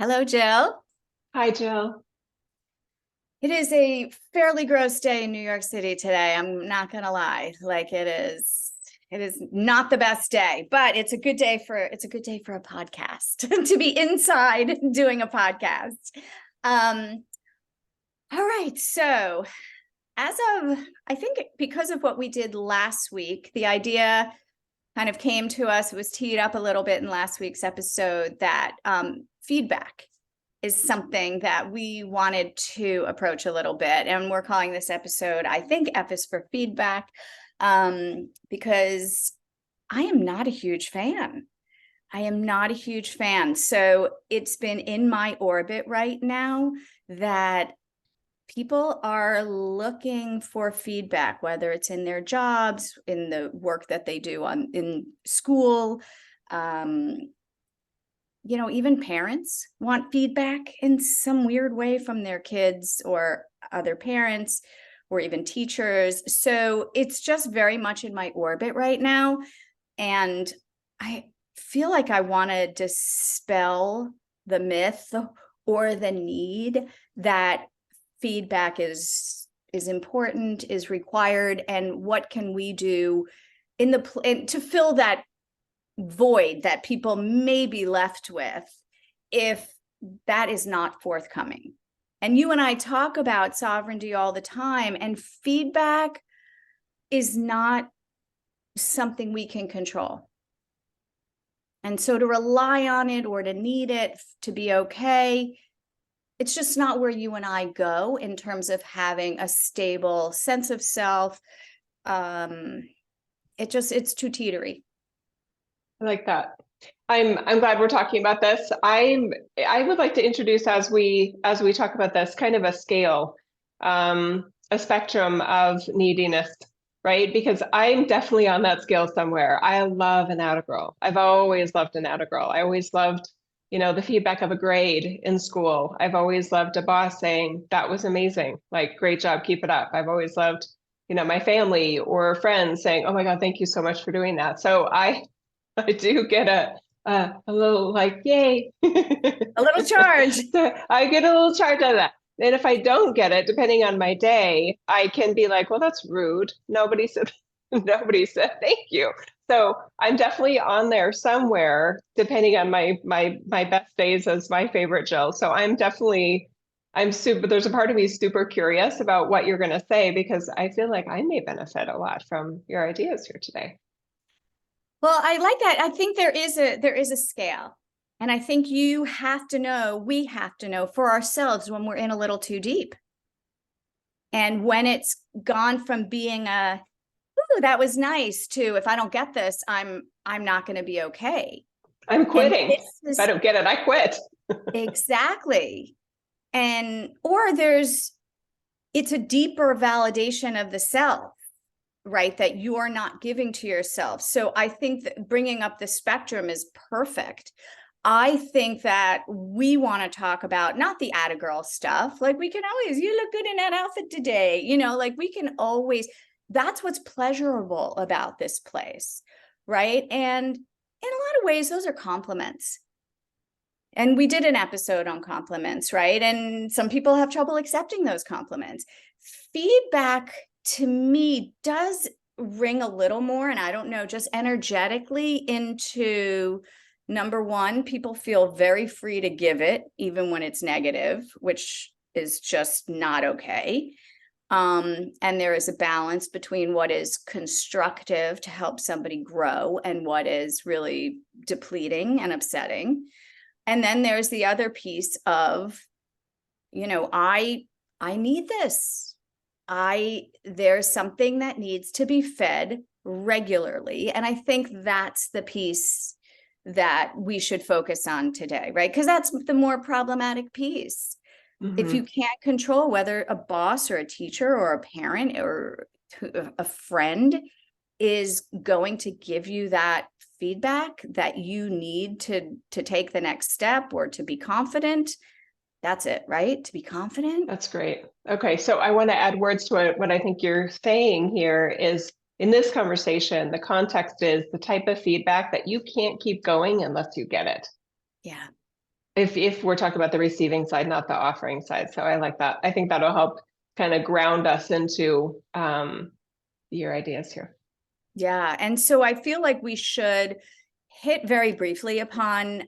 Hello, Jill. Hi, Jill. It is a fairly gross day in New York City today. I'm not gonna lie. It is not the best day, but it's a good day for a podcast to be inside doing a podcast. Um, all right. So as of I think because of what we did last week, the idea kind of came to us, it was teed up a little bit in last week's episode that feedback is something that we wanted to approach a little bit. And we're calling this episode, I think, F is for feedback, because I am not a huge fan. I am not a huge fan. So it's been in my orbit right now that people are looking for feedback, whether it's in their jobs, in the work that they do in school. Even parents want feedback in some weird way from their kids or other parents or even teachers. So it's just very much in my orbit right now. And I feel like I want to dispel the myth or the need that feedback is important, is required, and what can we do to fill that void that people may be left with if that is not forthcoming. And you and I talk about sovereignty all the time, and feedback is not something we can control. And so to rely on it or to need it to be okay, it's just not where you and I go in terms of having a stable sense of self. It's too teetery. I like that. I'm glad we're talking about this. I would like to introduce as we talk about this kind of a scale, a spectrum of neediness, right? Because I'm definitely on that scale somewhere. I love an outer girl. I've always loved an outer girl. I always loved, the feedback of a grade in school. I've always loved a boss saying, that was amazing. Like, great job, keep it up. I've always loved, my family or friends saying, oh my God, thank you so much for doing that. So I do get a little like, yay. A little charge. So I get a little charge out of that. And if I don't get it, depending on my day, I can be like, well, that's rude. Nobody said thank you. So I'm definitely on there somewhere, depending on my best days as my favorite Jill. So I'm super, there's a part of me super curious about what you're gonna say because I feel like I may benefit a lot from your ideas here today. Well, I like that. I think there is a scale. And I think we have to know for ourselves when we're in a little too deep. And when it's gone from being ooh, that was nice, to if I don't get this, I'm not going to be okay. I'm And quitting. this If I is don't get it, I quit. exactly. And or it's a deeper validation of the self, right, that you're not giving to yourself. So I think that bringing up the spectrum is perfect. I think that we want to talk about not the atta girl stuff. Like, we can always, you look good in that outfit today, like we can always, that's what's pleasurable about this place, right? And in a lot of ways, those are compliments. And we did an episode on compliments, right? And some people have trouble accepting those compliments. Feedback to me does ring a little more, and I don't know, just energetically into number one, people feel very free to give it, even when it's negative, which is just not okay. And there is a balance between what is constructive to help somebody grow and what is really depleting and upsetting. And then there's the other piece of, I need this. There's something that needs to be fed regularly. And I think that's the piece that we should focus on today, right? Because that's the more problematic piece. If you Mhm. can't control whether a boss or a teacher or a parent or a friend is going to give you that feedback that you need to take the next step or to be confident, that's it, right? To be confident. That's great. Okay, so I want to add words to it. What I think you're saying here is in this conversation, the context is the type of feedback that you can't keep going unless you get it. Yeah. if we're talking about the receiving side, not the offering side. So I like that. I think that'll help kind of ground us into your ideas here. Yeah. And so I feel like we should hit very briefly upon,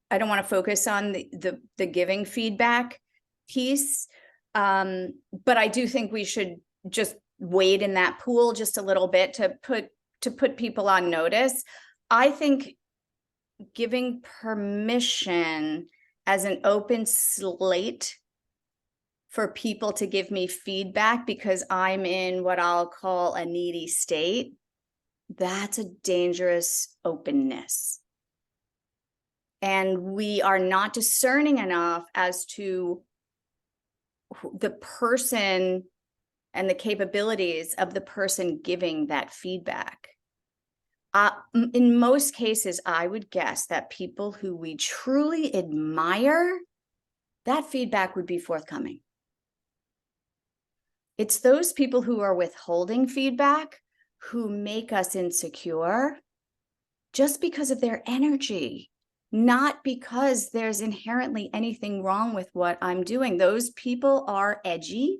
I don't want to focus on the giving feedback piece. But I do think we should just wade in that pool just a little bit to put people on notice. I think giving permission as an open slate for people to give me feedback because I'm in what I'll call a needy state, that's a dangerous openness. And we are not discerning enough as to the person and the capabilities of the person giving that feedback. In most cases, I would guess that people who we truly admire, that feedback would be forthcoming. It's those people who are withholding feedback who make us insecure just because of their energy, not because there's inherently anything wrong with what I'm doing. Those people are edgy.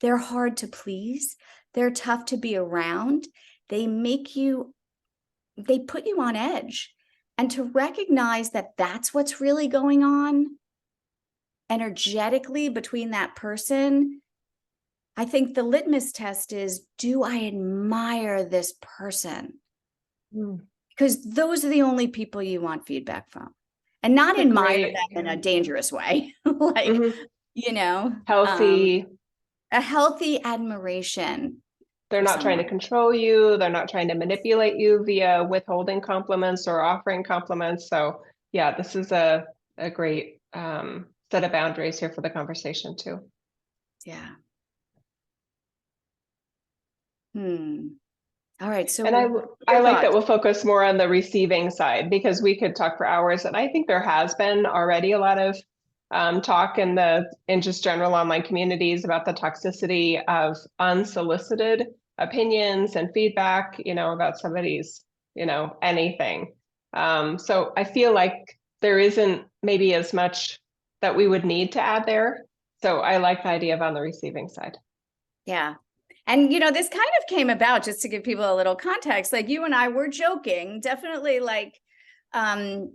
They're hard to please. They're tough to be around. They put you on edge. And to recognize that that's what's really going on energetically between that person, I think the litmus test is, do I admire this person? Because those are the only people you want feedback from. And not admire them in a dangerous way. Like, healthy, a healthy admiration. They're not trying to control you. They're not trying to manipulate you via withholding compliments or offering compliments. So yeah, this is a great set of boundaries here for the conversation too. Yeah. All right. So, and I like that we'll focus more on the receiving side, because we could talk for hours. And I think there has been already a lot of talk in just general online communities about the toxicity of unsolicited opinions and feedback, about somebody's, anything. So I feel like there isn't maybe as much that we would need to add there. So I like the idea of on the receiving side. Yeah. And, this kind of came about, just to give people a little context, like you and I were joking, definitely like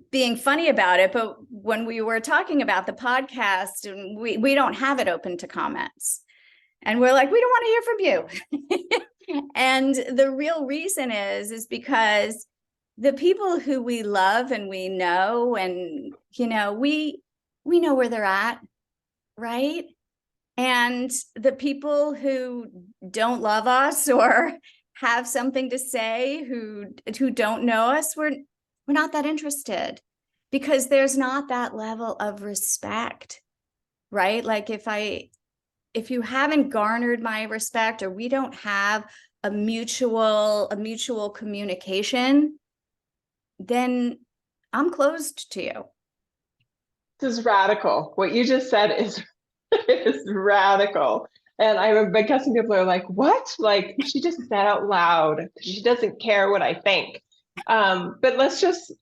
being funny about it. But when we were talking about the podcast, and we don't have it open to comments, and we're like, we don't want to hear from you. And the real reason is because the people who we love and we know, and, we know where they're at, right? And the people who don't love us or have something to say, who don't know us, we're not that interested, because there's not that level of respect, right? Like if you haven't garnered my respect, or we don't have a mutual communication, then I'm closed to you. This is radical. What you just said is radical. And I remember guessing people are like, what? Like, she just said out loud, she doesn't care what I think. But let's just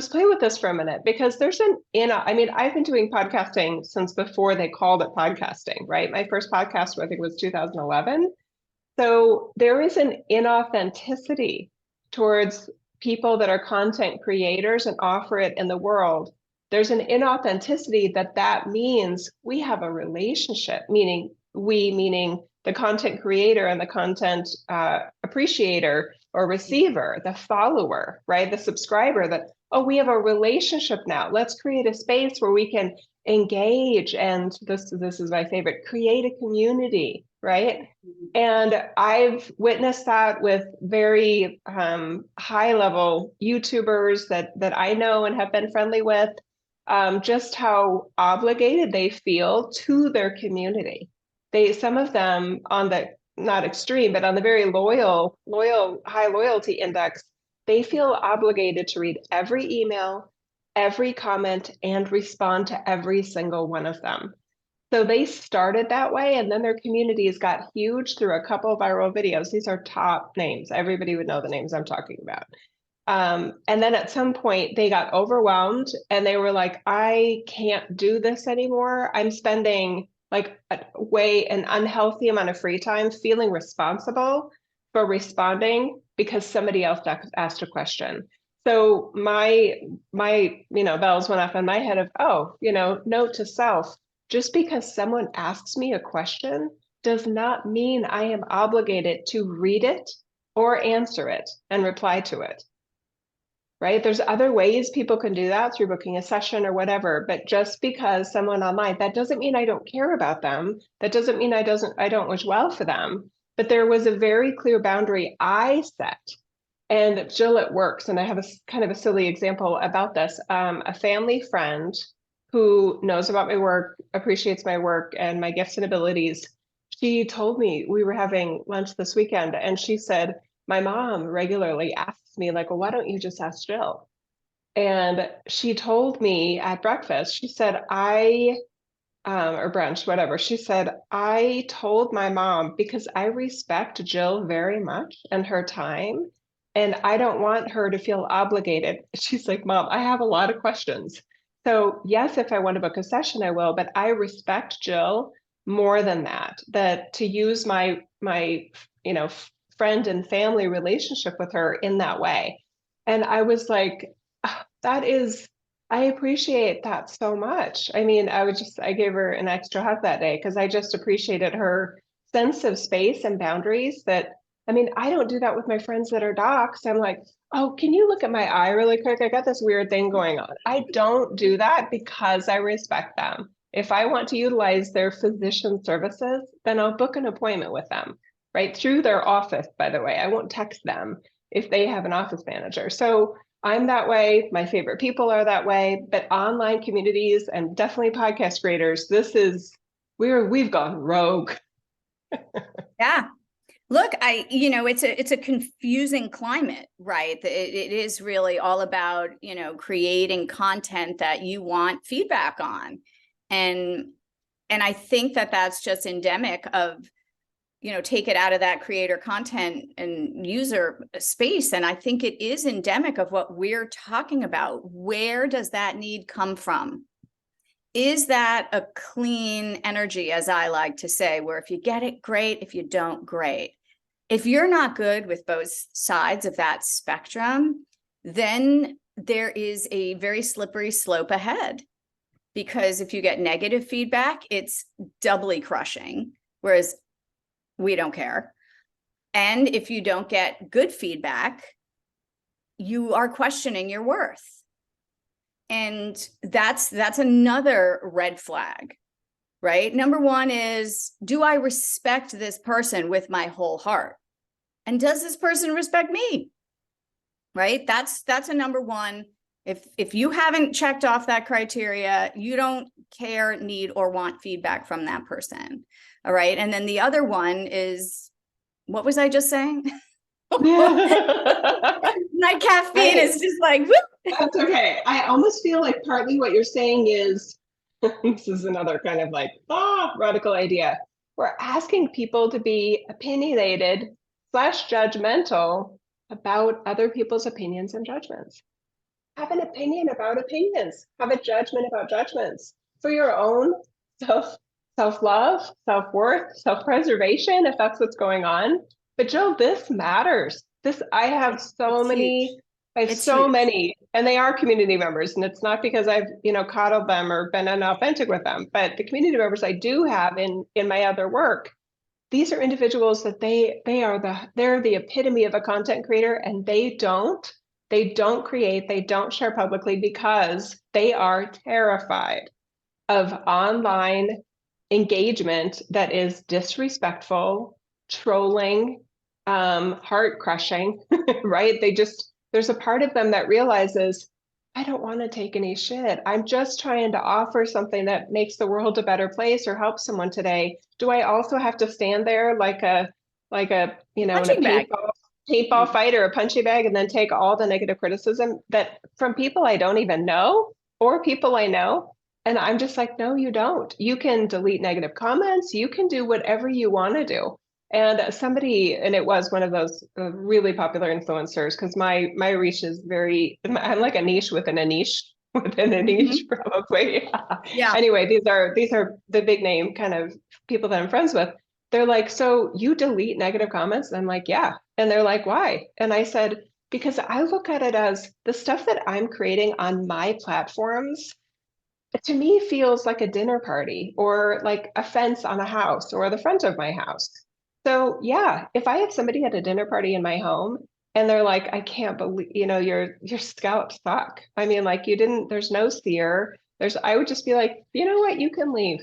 play with this for a minute, because there's I've been doing podcasting since before they called it podcasting, right? My first podcast, I think, was 2011. So there is an inauthenticity towards people that are content creators and offer it in the world. There's an inauthenticity that means we have a relationship, meaning the content creator and the content appreciator or receiver, the follower, right? The subscriber, that, oh, we have a relationship now. Let's create a space where we can engage. And this is my favorite, create a community, right? And I've witnessed that with very high level YouTubers that I know and have been friendly with, just how obligated they feel to their community. Some of them on the, not extreme, but on the very loyal, high loyalty index, they feel obligated to read every email, every comment, and respond to every single one of them. So they started that way, and then their communities got huge through a couple of viral videos. These are top names. Everybody would know the names I'm talking about. And then at some point they got overwhelmed and they were like, I can't do this anymore. I'm spending like an unhealthy amount of free time feeling responsible for responding because somebody else asked a question. So my bells went off in my head of, oh, note to self, just because someone asks me a question does not mean I am obligated to read it or answer it and reply to it. Right? There's other ways people can do that through booking a session or whatever, but just because someone online, that doesn't mean I don't care about them. That doesn't mean I don't wish well for them. But there was a very clear boundary I set. And Jill, it works. And I have a kind of a silly example about this. A family friend who knows about my work, appreciates my work and my gifts and abilities. She told me, we were having lunch this weekend, and she said, my mom regularly asks me, like, well, why don't you just ask Jill? And she told me at breakfast, she said, or brunch, whatever. She said, I told my mom because I respect Jill very much and her time, and I don't want her to feel obligated. She's like, Mom, I have a lot of questions. So yes, if I want to book a session, I will, but I respect Jill more than that, that to use my friend and family relationship with her in that way. And I was like, "Ah, that is, I appreciate that so much. I mean, I gave her an extra hug that day because I just appreciated her sense of space and boundaries that, I mean, I don't do that with my friends that are docs. I'm like, oh, can you look at my eye really quick? I got this weird thing going on. I don't do that because I respect them. If I want to utilize their physician services, then I'll book an appointment with them, right? Through their office, by the way. I won't text them if they have an office manager. So I'm that way. My favorite people are that way, but online communities and definitely podcast creators, we've gone rogue. Yeah. Look, it's a confusing climate, right? It is really all about, creating content that you want feedback on. And I think that that's just endemic of, take it out of that creator content and user space. And I think it is endemic of what we're talking about. Where does that need come from? Is that a clean energy, as I like to say, where if you get it, great. If you don't, great. If you're not good with both sides of that spectrum, then there is a very slippery slope ahead. Because if you get negative feedback, it's doubly crushing, whereas we don't care. And if you don't get good feedback, you are questioning your worth. And that's another red flag, right? Number one is, do I respect this person with my whole heart? And does this person respect me? Right? That's a number one. If you haven't checked off that criteria, you don't care, need, or want feedback from that person. All right. And then the other one is, what was I just saying? My caffeine is just like, whoop. That's okay. I almost feel like partly what you're saying is, this is another kind of like, radical idea. We're asking people to be opinionated / judgmental about other people's opinions and judgments. Have an opinion about opinions. Have a judgment about judgments for your own self-love, self-worth, self-preservation, if that's what's going on. But Jill, this matters. I have so many, and they are community members. And it's not because I've, coddled them or been inauthentic with them, but the community members I do have in my other work, these are individuals that they're the epitome of a content creator, and they don't create, they don't share publicly because they are terrified of online engagement that is disrespectful, trolling, heart crushing, right? There's a part of them that realizes, I don't want to take any shit. I'm just trying to offer something that makes the world a better place or help someone today. Do I also have to stand there like a in a paintball fight or a punching bag and then take all the negative criticism that from people I don't even know or people I know? And I'm just like, no, you don't. You can delete negative comments. You can do whatever you want to do. And somebody, and it was one of those really popular influencers, because my reach is very, I'm like a niche within a niche within a niche, Mhm. probably. Yeah. Anyway, these are the big name kind of people that I'm friends with. They're like, so you delete negative comments? I'm like, yeah. And they're like, why? And I said, because I look at it as the stuff that I'm creating on my platforms to me feels like a dinner party or like a fence on a house or the front of my house. So yeah, if I have somebody at a dinner party in my home and they're like, I can't believe, your scallops suck. I mean, like you didn't, there's no sear. I would just be like, you know what, you can leave.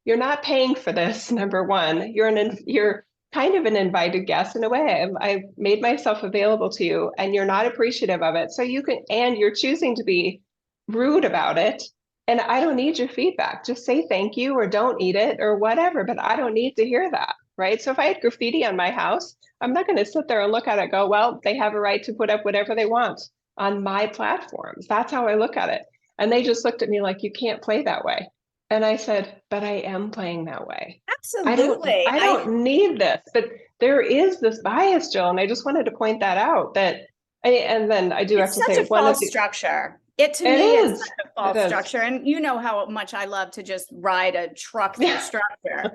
You're not paying for this, number one. You're kind of an invited guest in a way. I've made myself available to you and you're not appreciative of it. So and you're choosing to be rude about it, and I don't need your feedback. Just say thank you or don't eat it or whatever, but I don't need to hear that. Right. So if I had graffiti on my house, I'm not going to sit there and look at it and go, well, they have a right to put up whatever they want on my platforms. That's how I look at it. And they just looked at me like, you can't play that way. And I said, but I am playing that way. Absolutely. I don't need this, but there is this bias, Jill. And I just wanted to point that out and then I do have It's to say such a one of false the, structure. To it me, it's is, such a it false is. structure. And you know how much I love to just ride a truck through structure,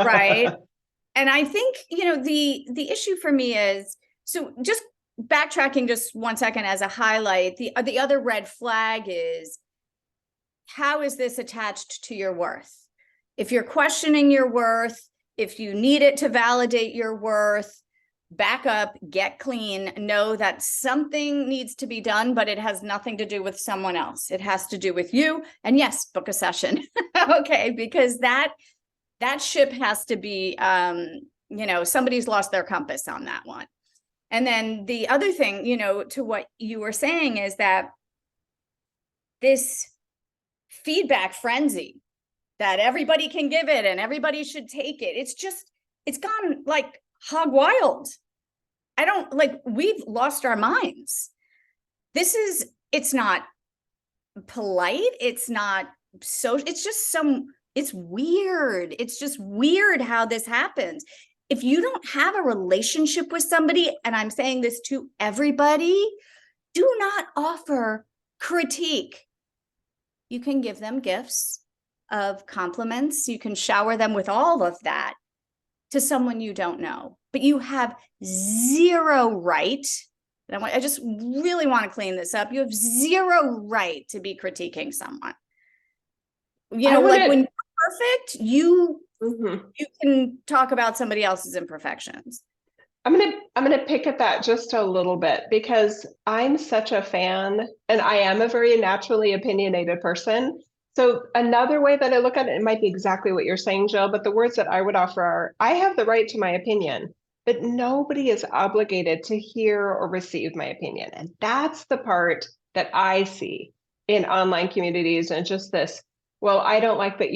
right? And I think, the issue for me is, so just backtracking just 1 second as a highlight, the other red flag is, how is this attached to your worth? If you're questioning your worth, if you need it to validate your worth, back up, get clean, know that something needs to be done, but it has nothing to do with someone else. It has to do with you. And yes, book a session. Okay, because that ship has to be, somebody's lost their compass on that one. And then the other thing, to what you were saying is that this feedback frenzy that everybody can give it and everybody should take it. It's gone like hog wild. We've lost our minds. It's not polite. It's not it's weird. It's just weird how this happens. If you don't have a relationship with somebody, and I'm saying this to everybody, do not offer critique. You can give them gifts of compliments. You can shower them with all of that to someone you don't know, but you have zero right. And I just really want to clean this up. You have zero right to be critiquing someone. I Like when wouldn't. you're perfect, you Mhm. can talk about somebody else's imperfections. I'm gonna pick at that just a little bit because I'm such a fan and I am a very naturally opinionated person. So another way that I look at it, it might be exactly what you're saying, Jill, but the words that I would offer are, I have the right to my opinion, but nobody is obligated to hear or receive my opinion. And that's the part that I see in online communities and just this, well, I don't like that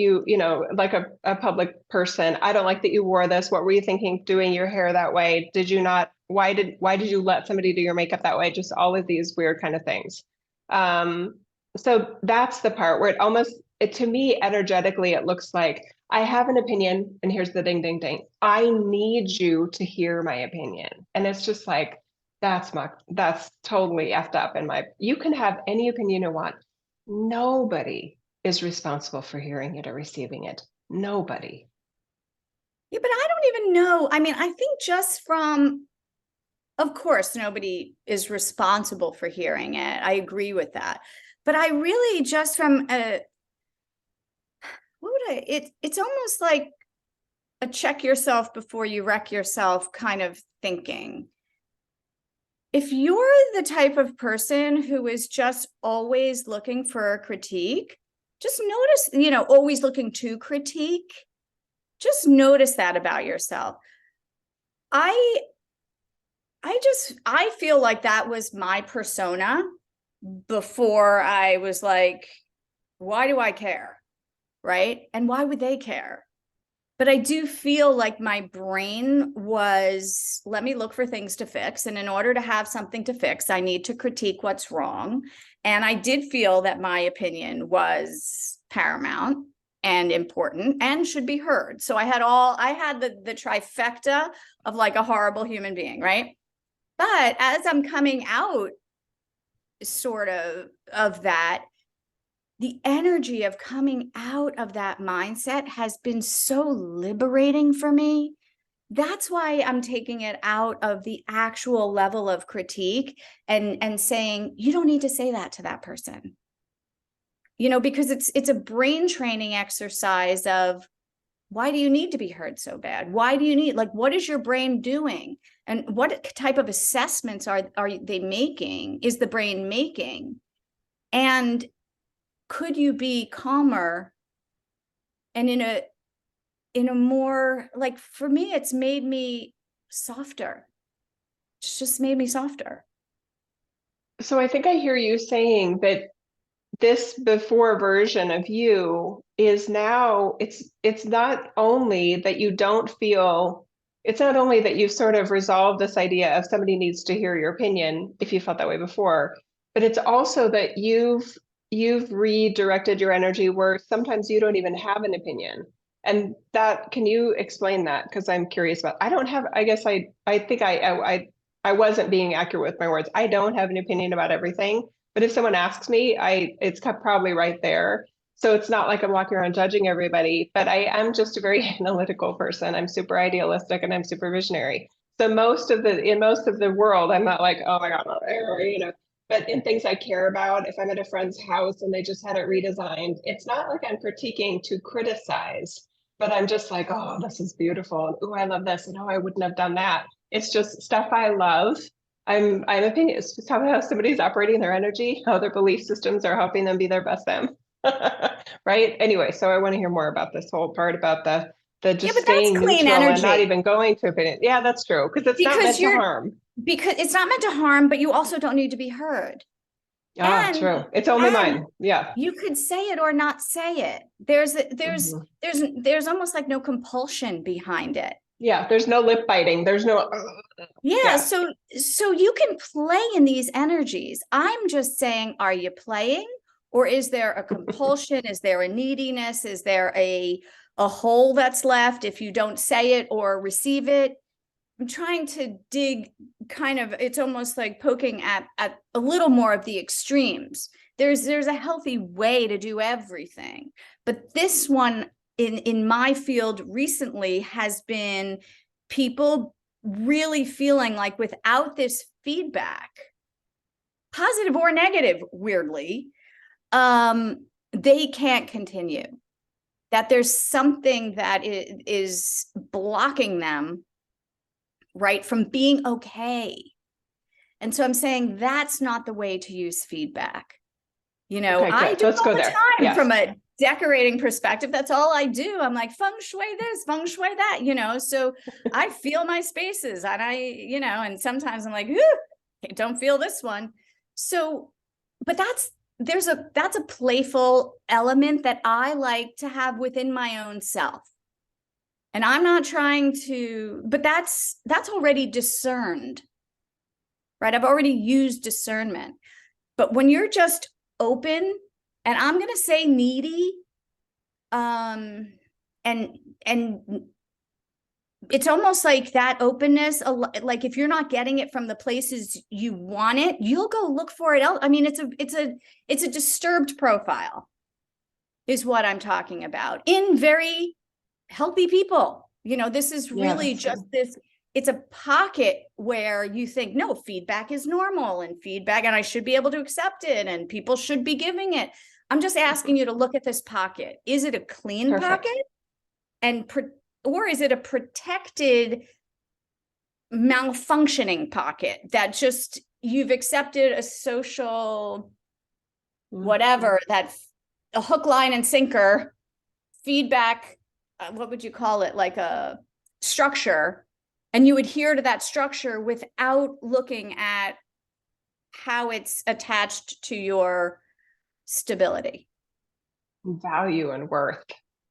like a public person, I don't like that you wore this. What were you thinking doing your hair that way? Did you not, why did you let somebody do your makeup that way? Just all of these weird kind of things. Um, so that's the part where to me, energetically, it looks like I have an opinion and here's the ding, ding, ding. I need you to hear my opinion. And it's just like, that's totally effed up you can have any opinion you want. Nobody is responsible for hearing it or receiving it. Nobody. Yeah, but I don't even know. I mean, I think just from, of course, nobody is responsible for hearing it. I agree with that. But I really just from it's almost like a check yourself before you wreck yourself kind of thinking. If you're the type of person who is just always looking for a critique, just notice, always looking to critique, just notice that about yourself. I feel like that was my persona before I was like, why do I care? Right? And why would they care? But I do feel like my brain was, let me look for things to fix. And in order to have something to fix, I need to critique what's wrong. And I did feel that my opinion was paramount. and important and should be heard. So I had the trifecta of like a horrible human being, right? But as I'm coming out sort of that, the energy of coming out of that mindset has been so liberating for me. That's why I'm taking it out of the actual level of critique and saying, you don't need to say that to that person. Because it's a brain training exercise of, why do you need to be heard so bad? Why do you need, like, what is your brain doing? And what type of assessments are they making? Is the brain making? And could you be calmer and in a more, like, for me, it's made me softer. It's just made me softer. So I think I hear you saying that this before version of you is now, it's not only that you don't feel, it's not only that you've sort of resolved this idea of somebody needs to hear your opinion if you felt that way before, but it's also that you've redirected your energy where sometimes you don't even have an opinion. And that, can you explain that? Because I'm curious about, I don't have, I guess I think I wasn't being accurate with my words. I don't have an opinion about everything, but if someone asks me, it's probably right there. So it's not like I'm walking around judging everybody, but I am just a very analytical person. I'm super idealistic and I'm super visionary. So in most of the world, I'm not like, oh my God, but in things I care about, if I'm at a friend's house and they just had it redesigned, it's not like I'm critiquing to criticize, but I'm just like, oh, this is beautiful. And oh, I love this. And oh, I wouldn't have done that. It's just stuff I love. I'm opinion. It's just how somebody's operating their energy, how their belief systems are helping them be their best them. Right? Anyway, so I want to hear more about this whole part about the Yeah, just but that's staying clean neutral and not energy even going to opinion. Yeah, that's true. Because it's not meant because to harm. it's not meant to harm, but you also don't need to be heard. Ah, And true. It's only and mine. Yeah. you could say it or not say it. There's Mhm. there's almost like no compulsion behind it. Yeah, there's no lip biting. There's no, Yeah, yeah. so you can play in these energies. I'm just saying, are you playing, or is there a compulsion? Is there a neediness? Is there a hole that's left if you don't say it or receive it? I'm trying to dig kind of, it's almost like poking at a little more of the extremes. There's a healthy way to do everything. But this one in my field recently has been people really feeling like without this feedback, positive or negative, weirdly, they can't continue. That there's something that is blocking them, right, from being okay. And so I'm saying that's not the way to use feedback. Okay, I good. do it Let's all go the there. time Yes. from a decorating perspective. That's all I do. I'm like, feng shui this, feng shui that, so I feel my spaces and and sometimes I'm like, don't feel this one. So, but that's a playful element that I like to have within my own self. And I'm not trying to, but that's already discerned, right? I've already used discernment. But when you're just open, and I'm going to say needy, and it's almost like that openness, like if you're not getting it from the places you want it, you'll go look for it else. I mean, it's a disturbed profile is what I'm talking about in very healthy people. This is Yeah, really that's just good. this, it's a pocket where you think, no, feedback is normal and feedback, and I should be able to accept it and people should be giving it. I'm just asking you to look at this pocket. Is it a clean Perfect. pocket? Or is it a protected malfunctioning pocket that just you've accepted a social Mhm. whatever, that a hook, line, and sinker feedback, what would you call it, like a structure, and you adhere to that structure without looking at how it's attached to your stability. Value and worth,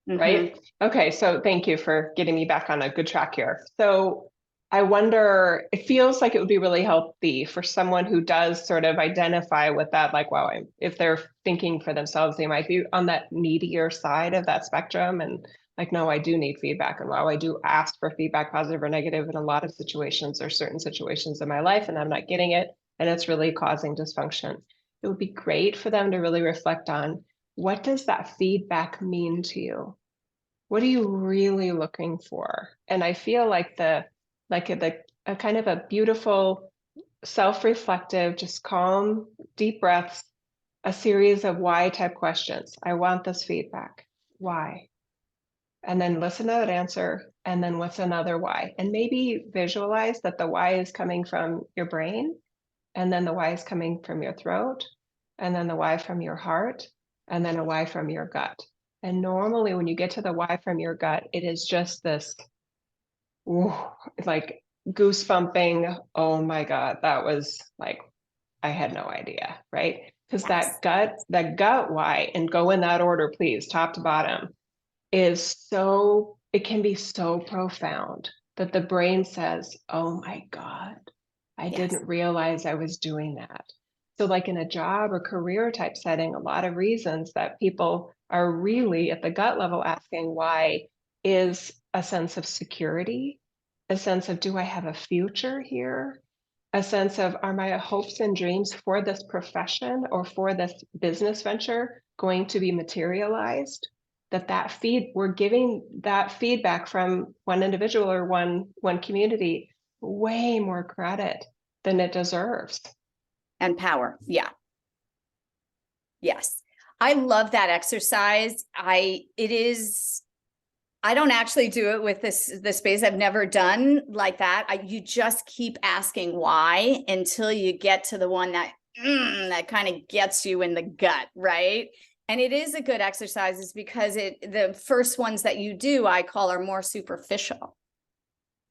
Mm-hmm. right? Okay, so thank you for getting me back on a good track here. So I wonder, it feels like it would be really healthy for someone who does sort of identify with that, like, wow, if they're thinking for themselves, they might be on that needier side of that spectrum. And like, no, I do need feedback. And wow, I do ask for feedback, positive or negative, in a lot of situations or certain situations in my life, and I'm not getting it. And it's really causing dysfunction. It would be great for them to really reflect on, what does that feedback mean to you? What are you really looking for? And I feel like a kind of a beautiful, self-reflective, just calm, deep breaths, a series of why type questions. I want this feedback. Why? And then listen to that answer. And then what's another why? And maybe visualize that the why is coming from your brain, and then the why is coming from your throat, and then the why from your heart, and then a why from your gut. And normally when you get to the why from your gut, it is just this, ooh, like goosebumping. Oh my God, that was like, I had no idea, right? Because Yes. that gut why, and go in that order, please, top to bottom, is so, it can be so profound that the brain says, oh my God, I Yes. didn't realize I was doing that. So like in a job or career type setting, a lot of reasons that people are really at the gut level asking why is a sense of security, a sense of, do I have a future here? A sense of, are my hopes and dreams for this profession or for this business venture going to be materialized? We're giving that feedback from one individual or one community way more credit than it deserves. And power. Yeah. Yes. I love that exercise. I don't actually do it with the space. I've never done like that. You just keep asking why until you get to the one that kind of gets you in the gut, right? And it is a good exercise, is because the first ones that you do, I call, are more superficial.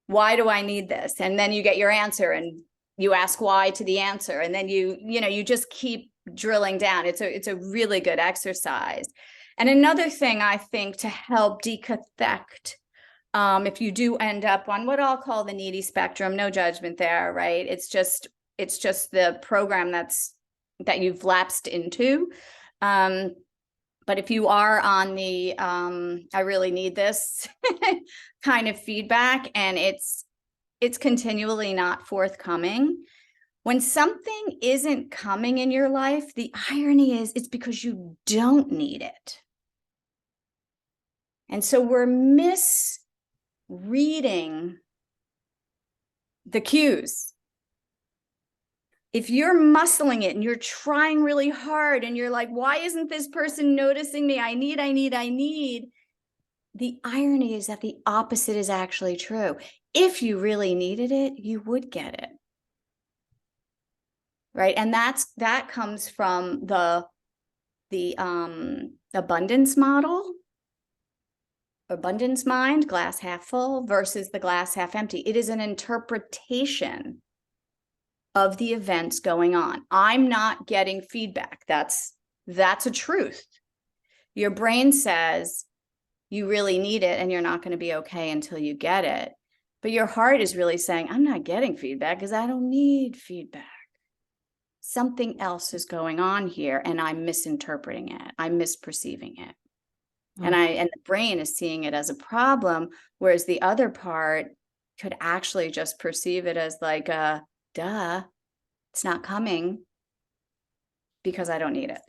Why do I need this? And then you get your answer, and you ask why to the answer, and then you just keep drilling down. It's a really good exercise. And another thing, I think, to help decathect, if you do end up on what I'll call the needy spectrum, no judgment there, right? It's just the program that you've lapsed into. But if you are on the I really need this kind of feedback, and it's continually not forthcoming, when something isn't coming in your life, the irony is it's because you don't need it. And so we're misreading the cues. If you're muscling it and you're trying really hard and you're like, why isn't this person noticing me? I need. The irony is that the opposite is actually true. If you really needed it, you would get it. Right. And that comes from the abundance model, abundance mind, glass half full versus the glass half empty. It is an interpretation of the events going on. I'm not getting feedback. That's a truth. Your brain says you really need it and you're not going to be okay until you get it. But your heart is really saying, I'm not getting feedback because I don't need feedback. Something else is going on here and I'm misinterpreting it. I'm misperceiving it. And the brain is seeing it as a problem, whereas the other part could actually just perceive it as like, duh, it's not coming because I don't need it.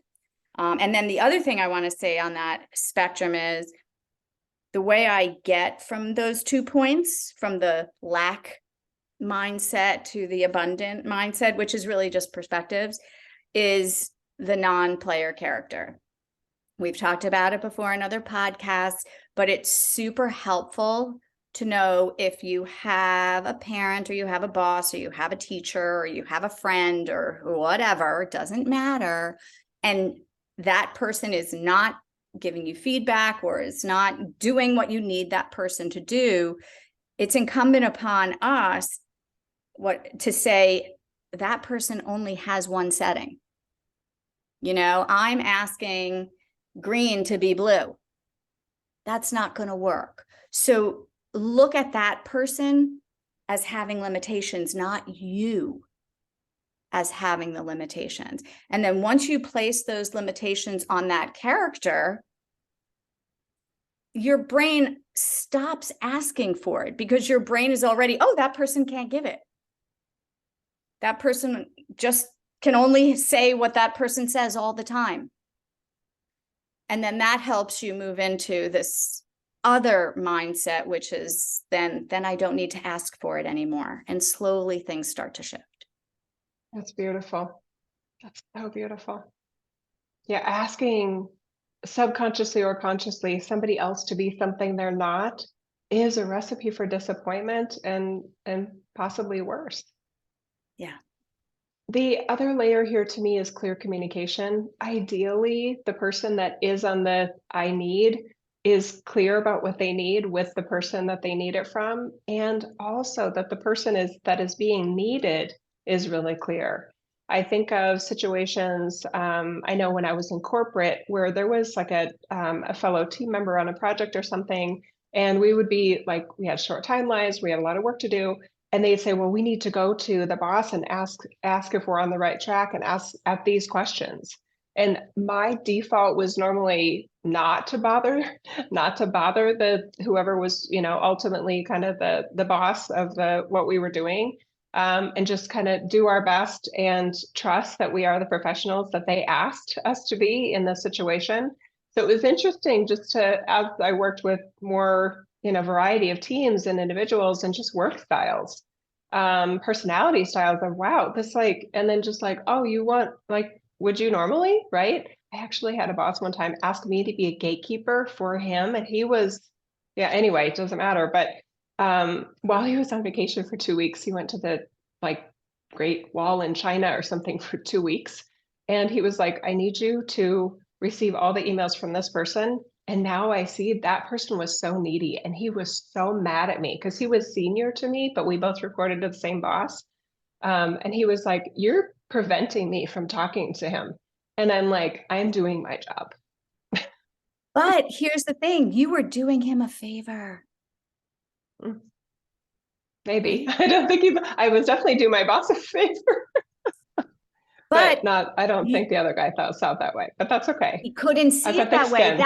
And then the other thing I want to say on that spectrum is the way I get from those 2 points, from the lack mindset to the abundant mindset, which is really just perspectives, is the non-player character. We've talked about it before in other podcasts, but it's super helpful to know if you have a parent or you have a boss or you have a teacher or you have a friend or whatever, it doesn't matter. And that person is not giving you feedback or is not doing what you need that person to do. It's incumbent upon us to say that person only has one setting. I'm asking green to be blue. That's not going to work. So look at that person as having limitations, not you as having the limitations. And then once you place those limitations on that character, your brain stops asking for it because your brain is already, oh, that person can't give it. That person just can only say what that person says all the time. And then that helps you move into this other mindset, which is then I don't need to ask for it anymore. And slowly things start to shift. That's beautiful. That's so beautiful. Yeah, asking subconsciously or consciously somebody else to be something they're not is a recipe for disappointment and possibly worse. Yeah. The other layer here to me is clear communication. Ideally, the person that is on the I need is clear about what they need with the person that they need it from, and also that the person that is being needed is really clear. I think of situations, I know when I was in corporate where there was like a fellow team member on a project or something, and we would be like, we had short timelines, we had a lot of work to do, and they'd say, well, we need to go to the boss and ask if we're on the right track and ask at these questions. And my default was normally not to bother the whoever was, ultimately kind of the boss of what we were doing, and just kind of do our best and trust that we are the professionals that they asked us to be in this situation. So it was interesting just as I worked with more variety of teams and individuals and just work styles, personality styles of wow, this and then just oh, you want would you normally, right? I actually had a boss one time ask me to be a gatekeeper for him, and he was, yeah, anyway, it doesn't matter. But while he was on vacation for 2 weeks, he went to the Great Wall in China or something for 2 weeks. And he was like, I need you to receive all the emails from this person. And now I see that person was so needy, and he was so mad at me because he was senior to me, but we both reported to the same boss. And he was like, you're preventing me from talking to him. And I'm like, I'm doing my job. But here's the thing, you were doing him a favor. Maybe. I don't think I was definitely doing my boss a favor. But not, I don't think the other guy saw it that way, but that's okay. He couldn't see it that way.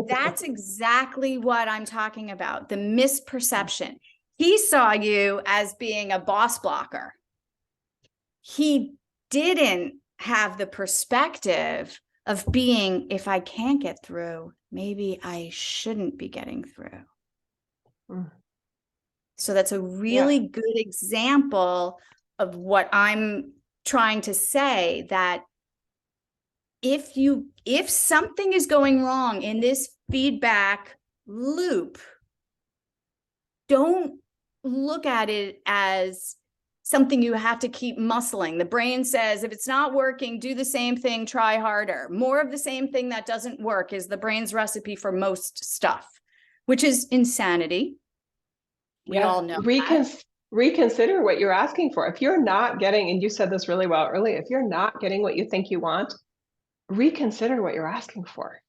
That's exactly what I'm talking about. The misperception. He saw you as being a boss blocker. He didn't have the perspective of being, if I can't get through, maybe I shouldn't be getting through. So that's a really good example of what I'm trying to say, that if something is going wrong in this feedback loop, don't look at it as something you have to keep muscling. The brain says, if it's not working, do the same thing, try harder. More of the same thing that doesn't work is the brain's recipe for most stuff, which is insanity. We all know reconsider what you're asking for. If you're not getting, and you said this really well earlier, if you're not getting what you think you want, reconsider what you're asking for.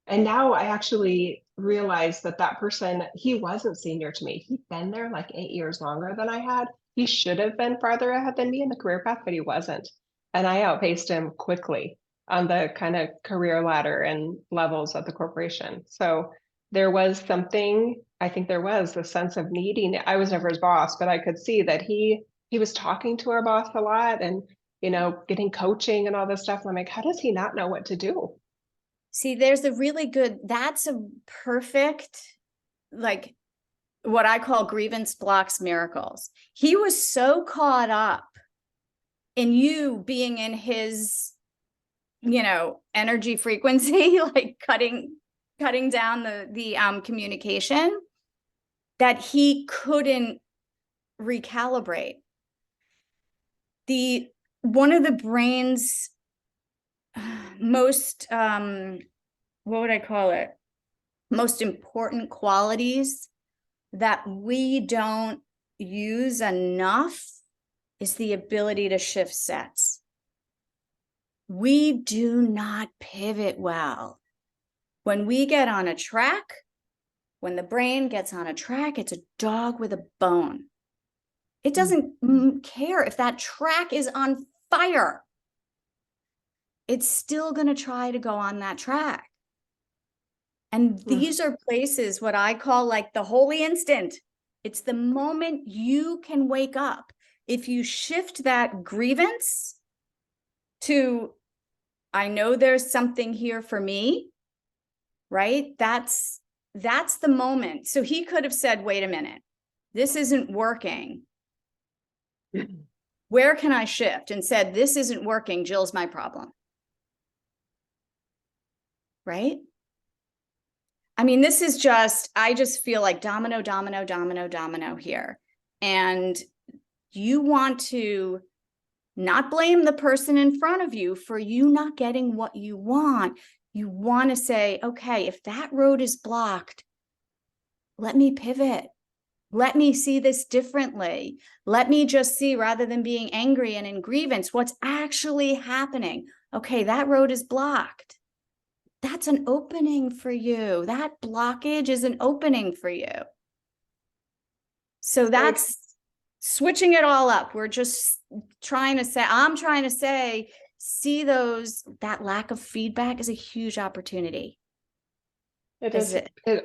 And now I actually realized that person, he wasn't senior to me. He'd been there 8 years longer than I had. He should have been farther ahead than me in the career path, but he wasn't. And I outpaced him quickly on the kind of career ladder and levels of the corporation. So there was something, I think there was a sense of needing. I was never his boss, but I could see that he was talking to our boss a lot and, getting coaching and all this stuff. And I'm like, how does he not know what to do? See, there's that's a perfect, what I call grievance blocks miracles. He was so caught up in you being in his, energy frequency, cutting down the communication, that he couldn't recalibrate. One of the brain's most, what would I call it? Most important qualities that we don't use enough is the ability to shift sets. We do not pivot well. When we get on a track, when the brain gets on a track, it's a dog with a bone. It doesn't care if that track is on fire. It's still going to try to go on that track. And these are places, what I call like the holy instant. It's the moment you can wake up. If you shift that grievance to, I know there's something here for me, right? That's the moment. So he could have said, wait a minute, this isn't working. Where can I shift? And said, this isn't working. Jill's my problem. Right? I mean, this is just, I just feel like domino, domino, domino, domino here. And you want to not blame the person in front of you for you not getting what you want. You want to say, okay, if that road is blocked, let me pivot. Let me see this differently. Let me just see, rather than being angry and in grievance, what's actually happening. Okay, that road is blocked. That's an opening for you. That blockage is an opening for you. So that's switching it all up. We're just trying to say, I'm trying to say, see that lack of feedback is a huge opportunity. It is.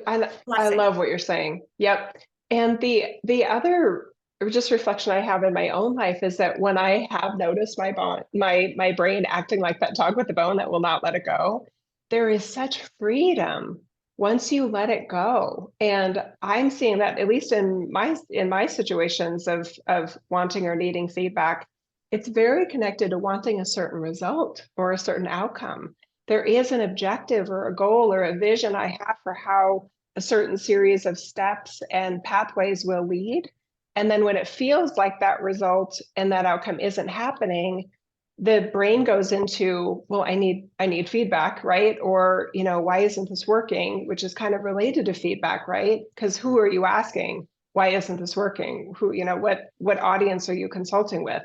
I love what you're saying. Yep. And the other just reflection I have in my own life is that when I have noticed my brain acting like that dog with the bone that will not let it go, there is such freedom once you let it go. And I'm seeing that, at least in my situations of wanting or needing feedback, it's very connected to wanting a certain result or a certain outcome. There is an objective or a goal or a vision I have for how a certain series of steps and pathways will lead. And then when it feels like that result and that outcome isn't happening, the brain goes into, well, I need feedback, right? Or, why isn't this working? Which is kind of related to feedback, right? Because who are you asking? Why isn't this working? What audience are you consulting with?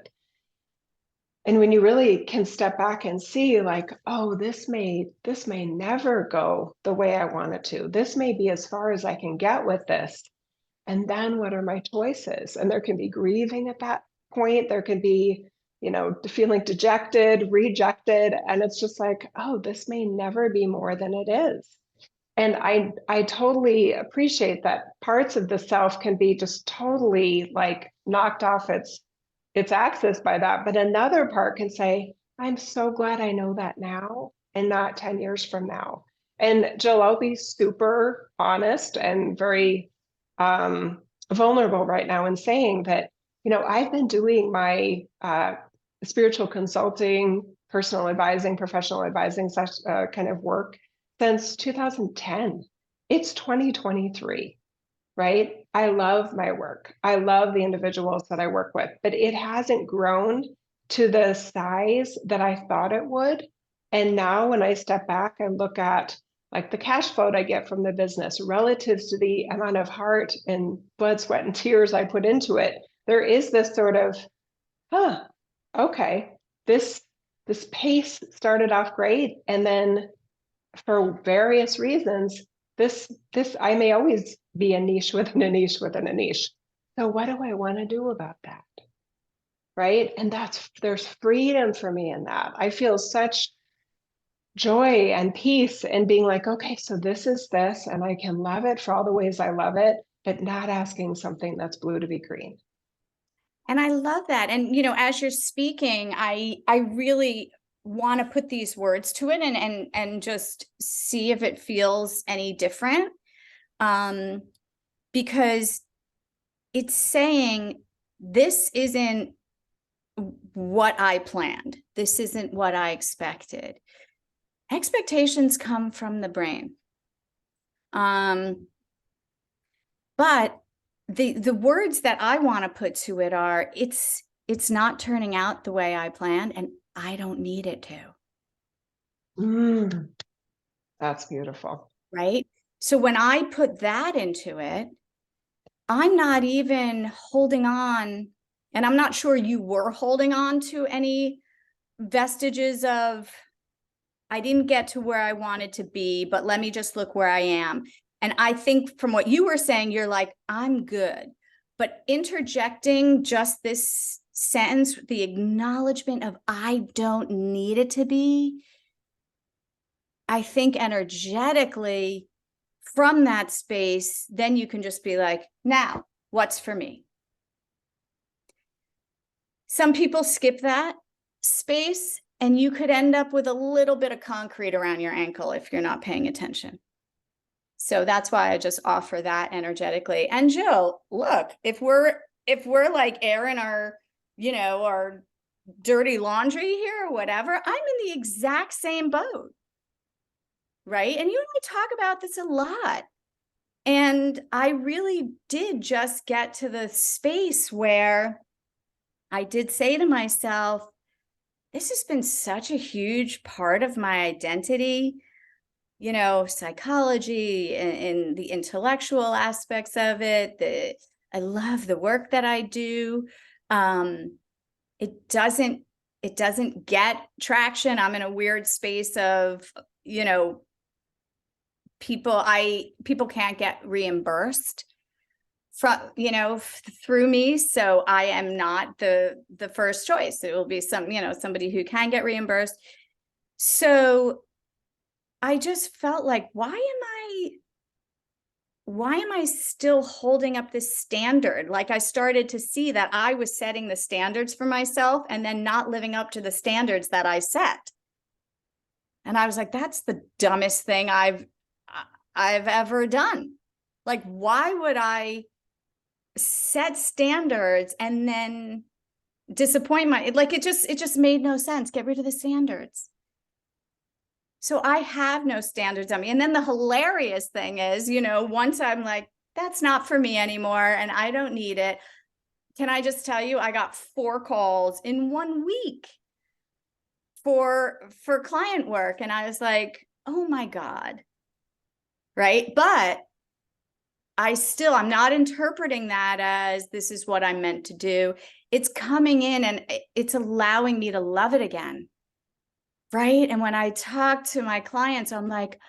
And when you really can step back and see like, oh, this may never go the way I want it to. This may be as far as I can get with this. And then what are my choices? And there can be grieving at that point. There can be, feeling dejected, rejected. And it's just like, oh, this may never be more than it is. And I totally appreciate that parts of the self can be just totally like knocked off its axis by that. But another part can say, I'm so glad I know that now and not 10 years from now. And Jill, I'll be super honest and very vulnerable right now in saying that, I've been doing my spiritual consulting, personal advising, professional advising such kind of work since 2010. It's 2023, right? I love my work. I love the individuals that I work with, but it hasn't grown to the size that I thought it would. And now when I step back and look at like the cash flow I get from the business relative to the amount of heart and blood, sweat, and tears I put into it, there is this sort of, okay, this pace started off great. And then for various reasons, this I may always be a niche within a niche within a niche. So what do I want to do about that? Right? And there's freedom for me in that. I feel such joy and peace in being like, okay, so this is this, and I can love it for all the ways I love it, but not asking something that's blue to be green. And I love that. And, as you're speaking, I really want to put these words to it and just see if it feels any different. Because it's saying, this isn't what I planned. This isn't what I expected. Expectations come from the brain. But the words that I want to put to it are, it's not turning out the way I planned, and I don't need it to. That's beautiful. Right? So when I put that into it, I'm not even holding on, and I'm not sure you were holding on to any vestiges of, I didn't get to where I wanted to be, but let me just look where I am. And I think from what you were saying, you're like, I'm good. But interjecting just this sentence, the acknowledgement of I don't need it to be, I think energetically from that space, then you can just be like, now, what's for me? Some people skip that space and you could end up with a little bit of concrete around your ankle if you're not paying attention. So that's why I just offer that energetically. And Jill, look, if we're like airing our, our dirty laundry here or whatever, I'm in the exact same boat. Right? And you and I talk about this a lot. And I really did just get to the space where I did say to myself, this has been such a huge part of my identity, psychology and the intellectual aspects of it. I love the work that I do. It doesn't get traction. I'm in a weird space of, people can't get reimbursed from, through me. So I am not the first choice. It will be somebody who can get reimbursed. So I just felt like, why am I still holding up this standard? Like I started to see that I was setting the standards for myself and then not living up to the standards that I set. And I was like, that's the dumbest thing I've ever done. Like, why would I set standards and then disappoint it just made no sense. Get rid of the standards. So I have no standards on me. And then the hilarious thing is, once I'm like, that's not for me anymore and I don't need it. Can I just tell you, I got 4 calls in 1 week for client work. And I was like, oh my God. Right. But I'm not interpreting that as this is what I'm meant to do. It's coming in and it's allowing me to love it again. Right. And when I talk to my clients, I'm like,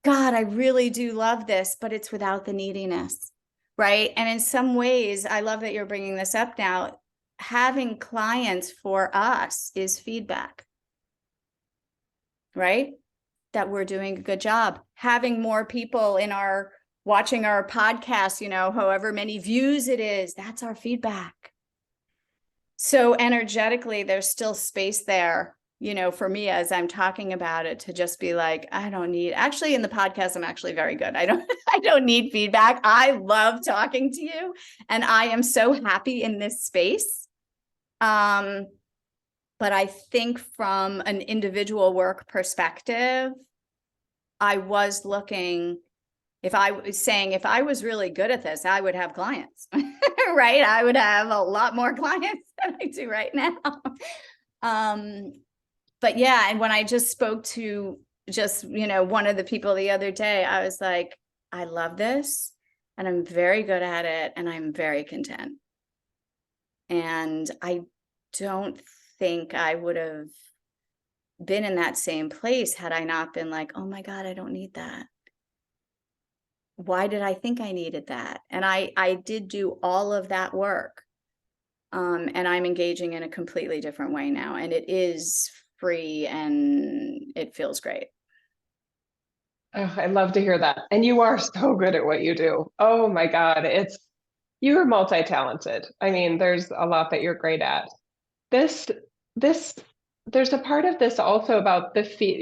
God, I really do love this, but it's without the neediness. Right. And in some ways, I love that you're bringing this up now. Having clients for us is feedback. Right. That we're doing a good job. Having more people watching our podcast, however many views it is, that's our feedback. So energetically, there's still space there, for me as I'm talking about it to just be like, actually in the podcast, I'm actually very good. I don't need feedback. I love talking to you and I am so happy in this space. But I think from an individual work perspective, I was looking, if I was really good at this, I would have clients, right? I would have a lot more clients than I do right now. But yeah, and when I just spoke to one of the people the other day, I was like, I love this and I'm very good at it and I'm very content. And I don't think I would have been in that same place had I not been like, oh my God, I don't need that. Why did I think I needed that? And I did do all of that work. And I'm engaging in a completely different way now. And it is free and it feels great. Oh, I love to hear that. And you are so good at what you do. Oh my God. You are multi-talented. I mean, there's a lot that you're great at. This, there's a part of this also about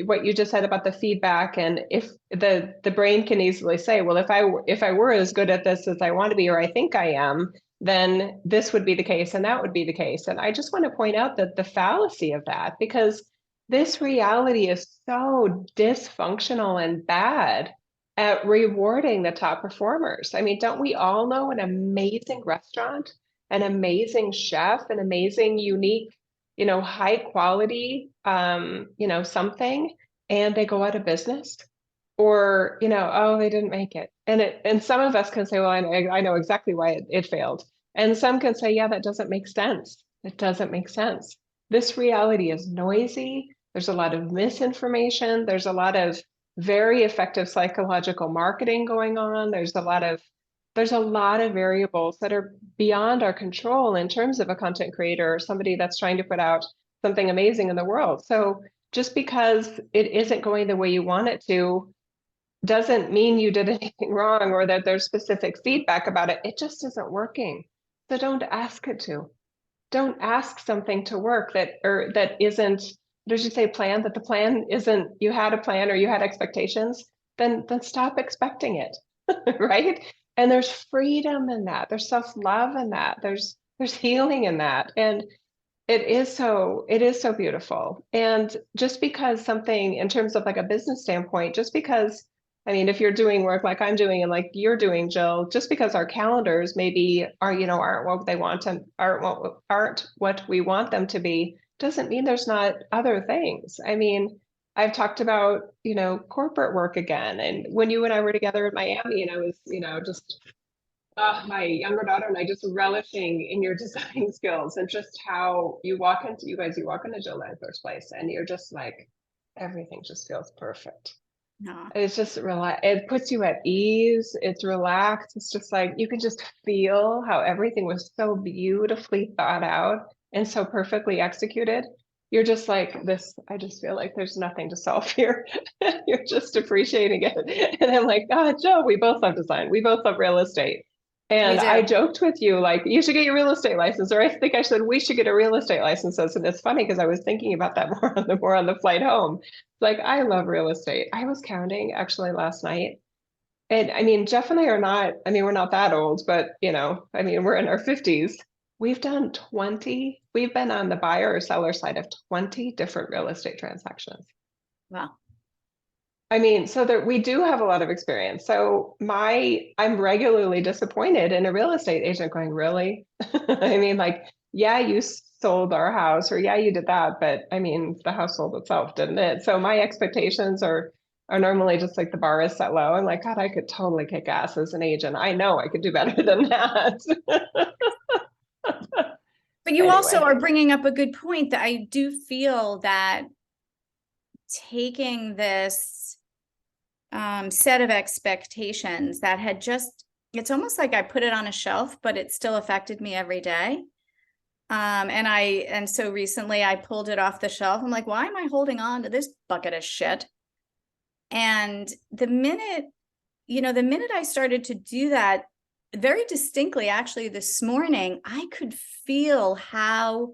what you just said about the feedback. And if the brain can easily say, well, if I were as good at this as I want to be, or I think I am, then this would be the case and that would be the case. And I just want to point out that the fallacy of that, because this reality is so dysfunctional and bad at rewarding the top performers. I mean, don't we all know an amazing restaurant, an amazing chef, an amazing, unique, high quality, something, and they go out of business? Or, oh, they didn't make it. And some of us can say, well, I know exactly why it failed. And some can say, yeah, that doesn't make sense. It doesn't make sense. This reality is noisy. There's a lot of misinformation. There's a lot of very effective psychological marketing going on. There's a lot of there's a lot of variables that are beyond our control in terms of a content creator or somebody that's trying to put out something amazing in the world. So just because it isn't going the way you want it to doesn't mean you did anything wrong or that there's specific feedback about it. It just isn't working. So don't ask it to. Don't ask something to work that isn't, did you say plan, that the plan isn't, you had a plan or you had expectations, then stop expecting it. Right? And there's freedom in that. There's self-love in that. There's healing in that. And it is so beautiful. And just because something in terms of like a business standpoint, just because, I mean, if you're doing work like I'm doing and like you're doing, Jill, just because our calendars maybe aren't what they want and aren't what we want them to be, doesn't mean there's not other things. I mean, I've talked about, corporate work again. And when you and I were together in Miami and I was, just my younger daughter and I just relishing in your design skills and just how you walk into Jill Landler's place and you're just like, everything just feels perfect. No. It's just it puts you at ease. It's relaxed. It's just like you can just feel how everything was so beautifully thought out and so perfectly executed. You're just like this. I just feel like there's nothing to solve here. You're just appreciating it. And I'm like, God, Joe, we both love design. We both love real estate. We And I do. joked with you, like, you should get your real estate license, or I think I said we should get a real estate license. And it's funny because I was thinking about that more on the flight home. Like, I love real estate. I was counting actually last night. And I mean, Jeff and I are not, I mean, we're not that old, but I mean, we're in our 50s. We've been on the buyer or seller side of 20 different real estate transactions. Well, I mean, so that we do have a lot of experience. So I'm regularly disappointed in a real estate agent going, really? I mean, like, yeah, you sold our house, or yeah, you did that, but I mean, the house sold itself, didn't it? So my expectations are normally just like the bar is set low. I'm like, God, I could totally kick ass as an agent. I know I could do better than that. but you also Anyway. are bringing up a good point that I do feel that taking this set of expectations that had it's almost like I put it on a shelf, but it still affected me every day. And so recently I pulled it off the shelf. I'm like, why am I holding on to this bucket of shit? And the minute I started to do that very distinctly, actually this morning, I could feel how,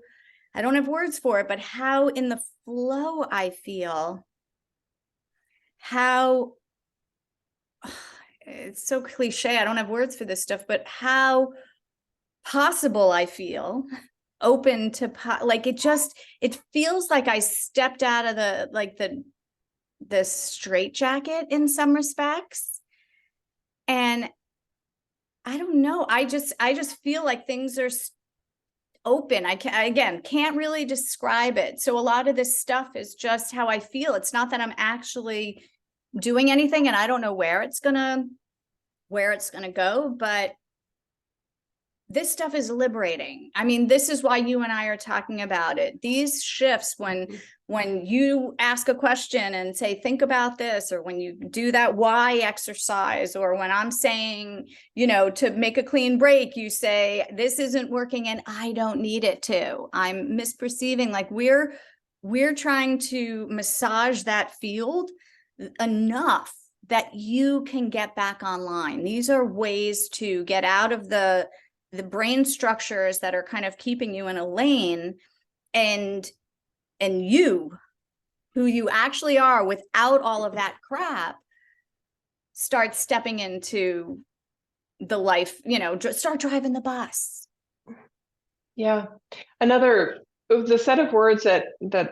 I don't have words for it, but how in the flow I feel, how it's so cliche. I don't have words for this stuff, but how possible I feel, open to like it feels like I stepped out of the straitjacket in some respects. And I don't know. I just feel like things are open. Can't really describe it. So a lot of this stuff is just how I feel. It's not that I'm actually doing anything, and I don't know where it's gonna go, but this stuff is liberating. I mean, this is why you and I are talking about it. These shifts, when you ask a question and say, think about this, or when you do that why exercise, or when I'm saying, to make a clean break, you say, this isn't working and I don't need it to. I'm misperceiving. Like we're trying to massage that field enough that you can get back online. These are ways to get out of the brain structures that are kind of keeping you in a lane, and you, who you actually are without all of that crap, start stepping into the life, start driving the bus. Yeah. The set of words that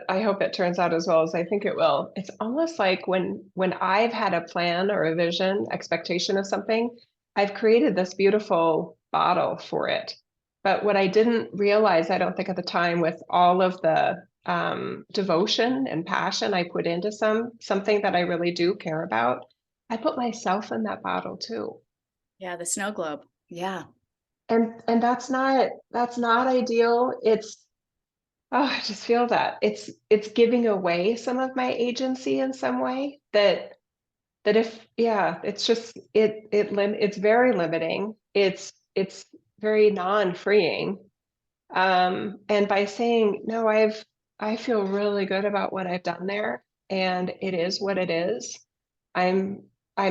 I hope it turns out as well as I think it will. It's almost like when I've had a plan or a vision, expectation of something, I've created this beautiful bottle for it. But what I didn't realize, I don't think at the time, with all of the devotion and passion I put into something that I really do care about, I put myself in that bottle too. Yeah, the snow globe. Yeah. And that's not ideal. I just feel that it's giving away some of my agency in some way that that if, yeah, it's just, it's very limiting. It's very non-freeing. And by saying, no, I feel really good about what I've done there, and it is what it is. I'm, I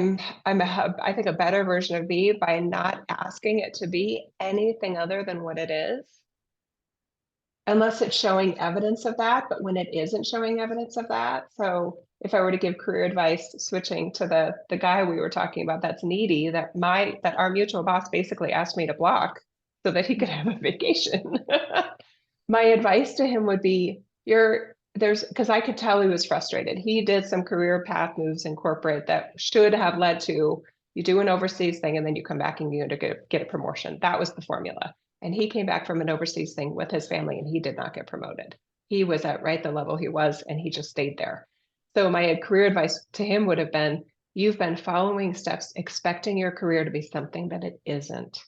think a better version of me by not asking it to be anything other than what it is, unless it's showing evidence of that. But when it isn't showing evidence of that, so if I were to give career advice, switching to the guy we were talking about that's needy, that our mutual boss basically asked me to block so that he could have a vacation. My advice to him would be, because I could tell he was frustrated. He did some career path moves in corporate that should have led to you do an overseas thing and then you come back and you get a promotion. That was the formula. And he came back from an overseas thing with his family and he did not get promoted. He was at right the level he was and he just stayed there. So my career advice to him would have been, you've been following steps, expecting your career to be something that it isn't.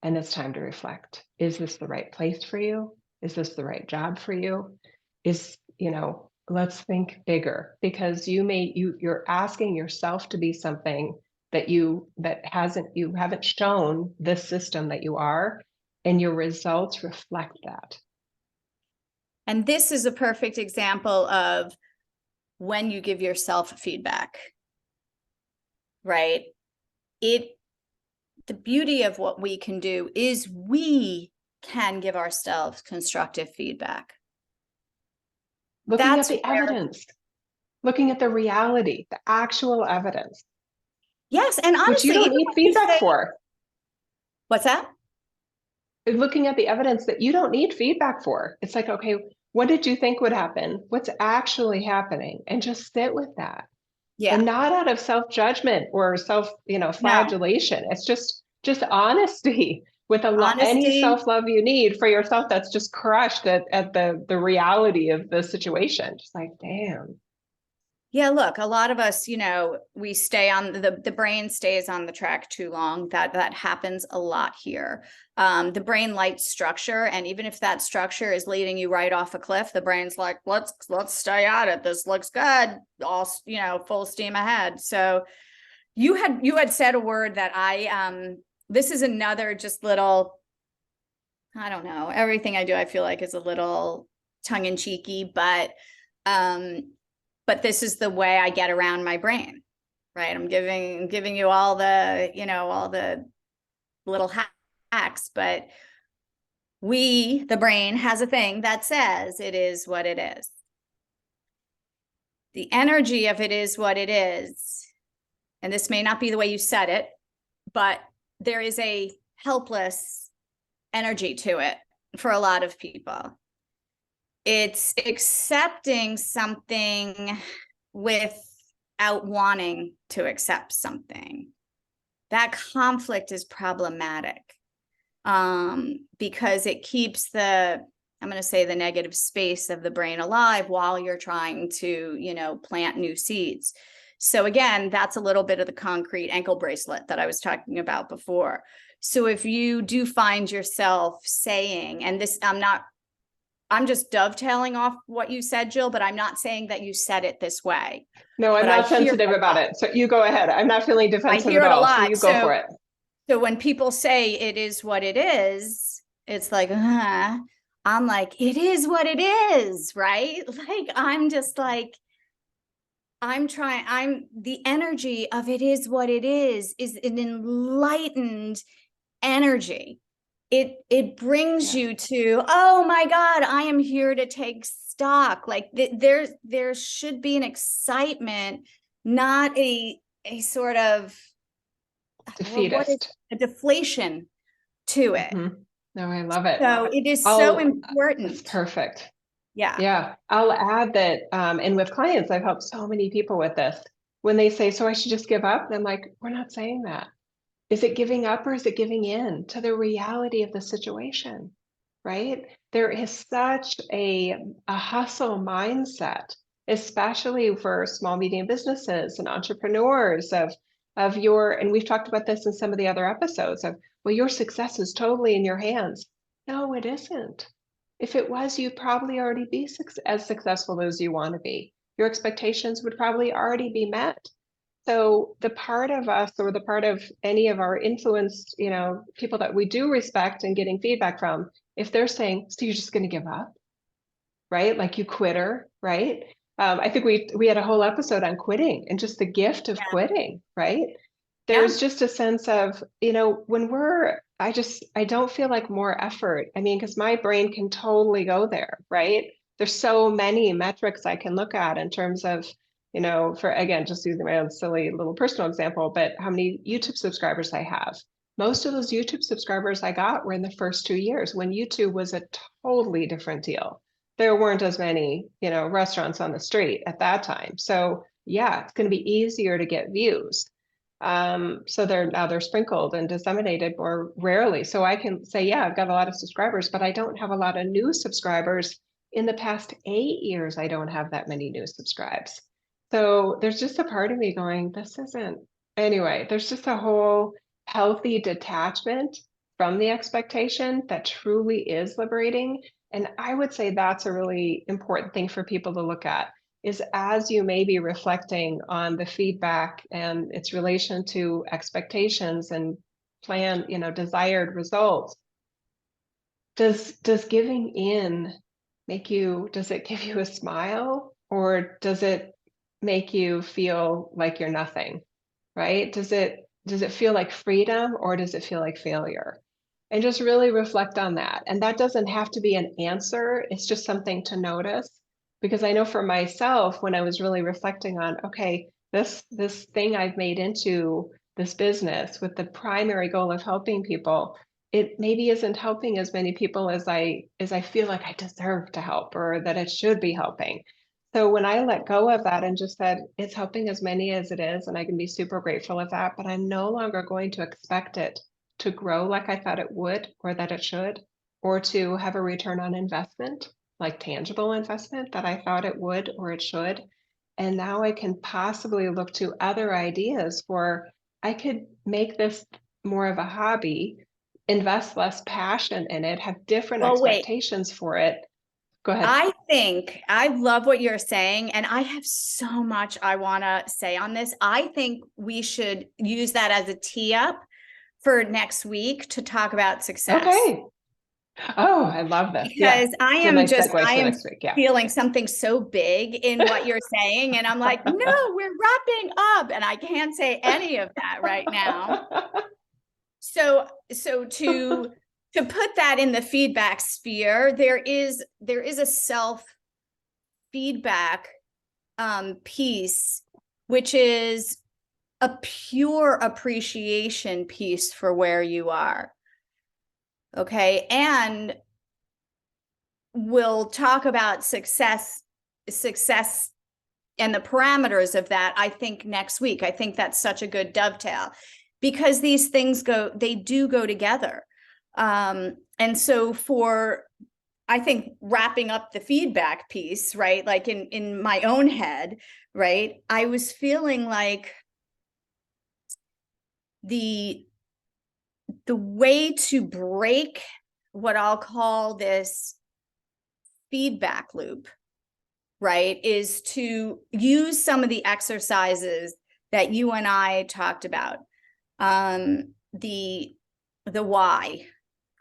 And it's time to reflect. Is this the right place for you? Is this the right job for you? Let's think bigger, because you're asking yourself to be something that you haven't shown this system that you are, and your results reflect that. And this is a perfect example of when you give yourself feedback, right? The beauty of what we can do is we can give ourselves constructive feedback. Looking at the evidence, looking at the reality, the actual evidence. Yes, and honestly, which you don't need feedback for. What's that? Looking at the evidence that you don't need feedback for. It's like, okay, what did you think would happen? What's actually happening? And just sit with that. Yeah. And not out of self-judgment or flagellation. No. It's just honesty with any self-love you need for yourself that's just crushed at the reality of the situation. Just like, damn. Yeah, look, a lot of us, we stay on the brain stays on the track too long. That happens a lot here. The brain likes structure, and even if that structure is leading you right off a cliff, the brain's like, let's stay at it. This looks good. All, full steam ahead. So you had said a word that this is another just little, I don't know, everything I do, I feel like is a little tongue-in-cheeky, but this is the way I get around my brain, right? I'm giving you all the little hacks, but the brain has a thing that says it is what it is. The energy of it is what it is. And this may not be the way you said it, but there is a helpless energy to it for a lot of people. It's accepting something without wanting to accept something. That conflict is problematic because it keeps the negative space of the brain alive while you're trying to, plant new seeds. So again, that's a little bit of the concrete ankle bracelet that I was talking about before. So if you do find yourself saying, and this, I'm just dovetailing off what you said, Jill, but I'm not saying that you said it this way. No, I'm not sensitive about it. So you go ahead. I'm not feeling defensive at all. So you go for it. So when people say it is what it is, it's like, I'm like, it is what it is, right? Like, I'm just like, the energy of it is what it is an enlightened energy. It brings you to, oh my God, I am here to take stock. Like there should be an excitement, not a sort of defeatist, a deflation to it. Mm-hmm. No, I love it. So it is so important. It's perfect. Yeah. Yeah. I'll add that, and with clients, I've helped so many people with this. When they say, so I should just give up, and I'm like, we're not saying that. Is it giving up or is it giving in to the reality of the situation, right? There is such a hustle mindset, especially for small, medium businesses and entrepreneurs and we've talked about this in some of the other episodes of, well, your success is totally in your hands. No, it isn't. If it was, you'd probably already be as successful as you want to be. Your expectations would probably already be met. So the part of us or the part of any of our influenced, people that we do respect and getting feedback from, if they're saying, so you're just going to give up, right? Like you quitter, right? I think we had a whole episode on quitting and just the gift of Yeah. quitting, right? Yeah. There's just a sense of, when I don't feel like more effort. I mean, because my brain can totally go there, right? There's so many metrics I can look at in terms of, for again, just using my own silly little personal example, but how many YouTube subscribers I have. Most of those YouTube subscribers I got were in the first 2 years when YouTube was a totally different deal. There weren't as many, restaurants on the street at that time. So yeah, it's going to be easier to get views. So they're sprinkled and disseminated more rarely. So I can say, yeah, I've got a lot of subscribers, but I don't have a lot of new subscribers. In the past 8 years, I don't have that many new subscribes. So there's just a part of me going, this isn't, anyway, there's just a whole healthy detachment from the expectation that truly is liberating. And I would say that's a really important thing for people to look at is as you may be reflecting on the feedback and its relation to expectations and desired results, does giving in does it give you a smile or does it make you feel like you're nothing, right? Does it feel like freedom or does it feel like failure? And just really reflect on that. And that doesn't have to be an answer. It's just something to notice. Because I know for myself, when I was really reflecting on, okay, this thing I've made into this business with the primary goal of helping people, it maybe isn't helping as many people as I feel like I deserve to help or that it should be helping. So when I let go of that and just said, it's helping as many as it is, and I can be super grateful of that, but I'm no longer going to expect it to grow like I thought it would or that it should, or to have a return on investment, like tangible investment that I thought it would or it should. And now I can possibly look to other ideas for I could make this more of a hobby, invest less passion in it, have different Well, wait. expectations for it. Go ahead. I think I love what you're saying, and I have so much I want to say on this. I think we should use that as a tee up for next week to talk about success. Okay. Oh, I love this. Yeah. Because I It's a am nice just, segue I to am next week. Yeah. feeling something so big in what you're saying. And I'm like, no, we're wrapping up. And I can't say any of that right now. So to put that in the feedback sphere, there is a self feedback piece, which is a pure appreciation piece for where you are. Okay. And we'll talk about success and the parameters of that, I think, next week. I think that's such a good dovetail because these things they do go together. And so I think wrapping up the feedback piece, right? Like in my own head, right? I was feeling like the way to break what I'll call this feedback loop, right, is to use some of the exercises that you and I talked about. The why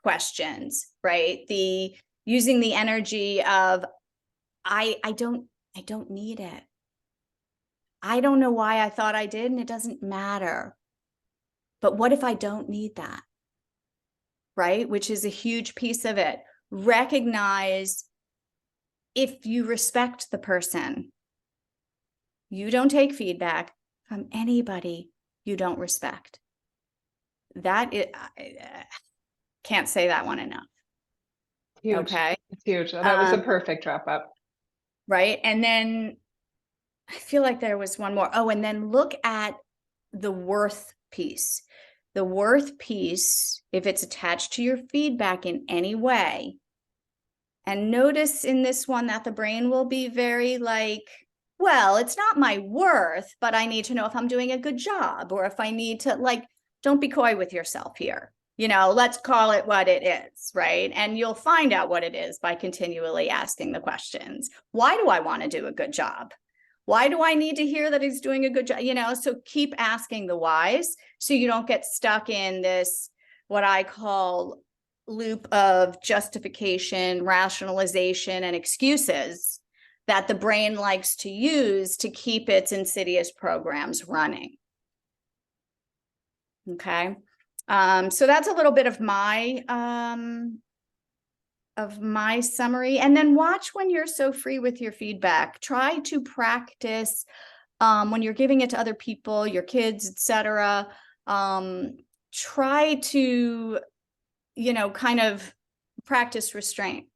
questions, right? The using the energy of I don't need it. I don't know why I thought I did, and it doesn't matter. But what if I don't need that? Right? Which is a huge piece of it. Recognize if you respect the person, you don't take feedback from anybody you don't respect. That is, I can't say that one enough. Huge. Okay. It's huge. That was a perfect wrap up. Right. And then I feel like there was one more. Oh, and then look at the worth piece. The worth piece, if it's attached to your feedback in any way, and notice in this one that the brain will be very like, well, it's not my worth, but I need to know if I'm doing a good job or if I need to, like, don't be coy with yourself here. Let's call it what it is, right? And you'll find out what it is by continually asking the questions. Why do I want to do a good job? Why do I need to hear that he's doing a good job? So keep asking the whys so you don't get stuck in this, what I call loop of justification, rationalization, and excuses that the brain likes to use to keep its insidious programs running. Okay. So that's a little bit of my summary. And then watch when you're so free with your feedback. Try to practice when you're giving it to other people, your kids, etc. Try to, kind of practice restraint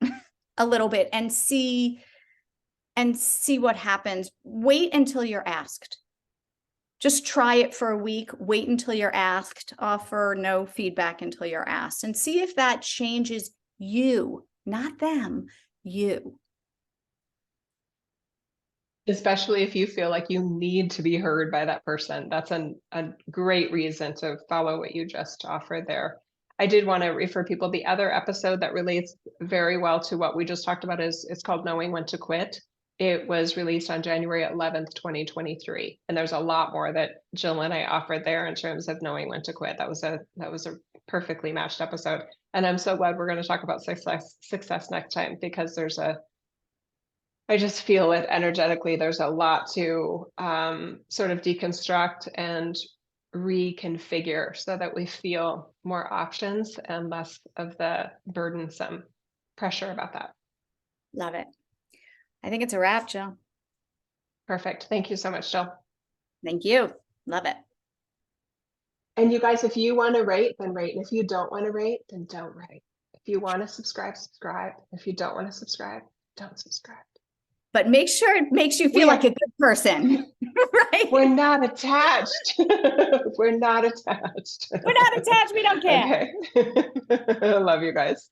a little bit and see what happens. Wait until you're asked. Just try it for a week. Wait until you're asked. Offer no feedback until you're asked, and see if that changes you, not them, you. Especially if you feel like you need to be heard by that person. That's a great reason to follow what you just offered there. I did want to refer people, the other episode that relates very well to what we just talked about it's called Knowing When to Quit. It was released on January 11th, 2023. And there's a lot more that Jill and I offered there in terms of knowing when to quit. That was a perfectly matched episode. And I'm so glad we're going to talk about success next time, because I just feel it energetically. There's a lot to sort of deconstruct and reconfigure so that we feel more options and less of the burdensome pressure about that. Love it. I think it's a wrap, Jill. Perfect. Thank you so much, Jill. Thank you. Love it. And you guys, if you want to rate, then rate. And if you don't want to rate, then don't rate. If you want to subscribe, subscribe. If you don't want to subscribe, don't subscribe. But make sure it makes you feel like a good person, right? We're not attached. We're not attached. We're not attached. We don't care. Okay. I love you guys.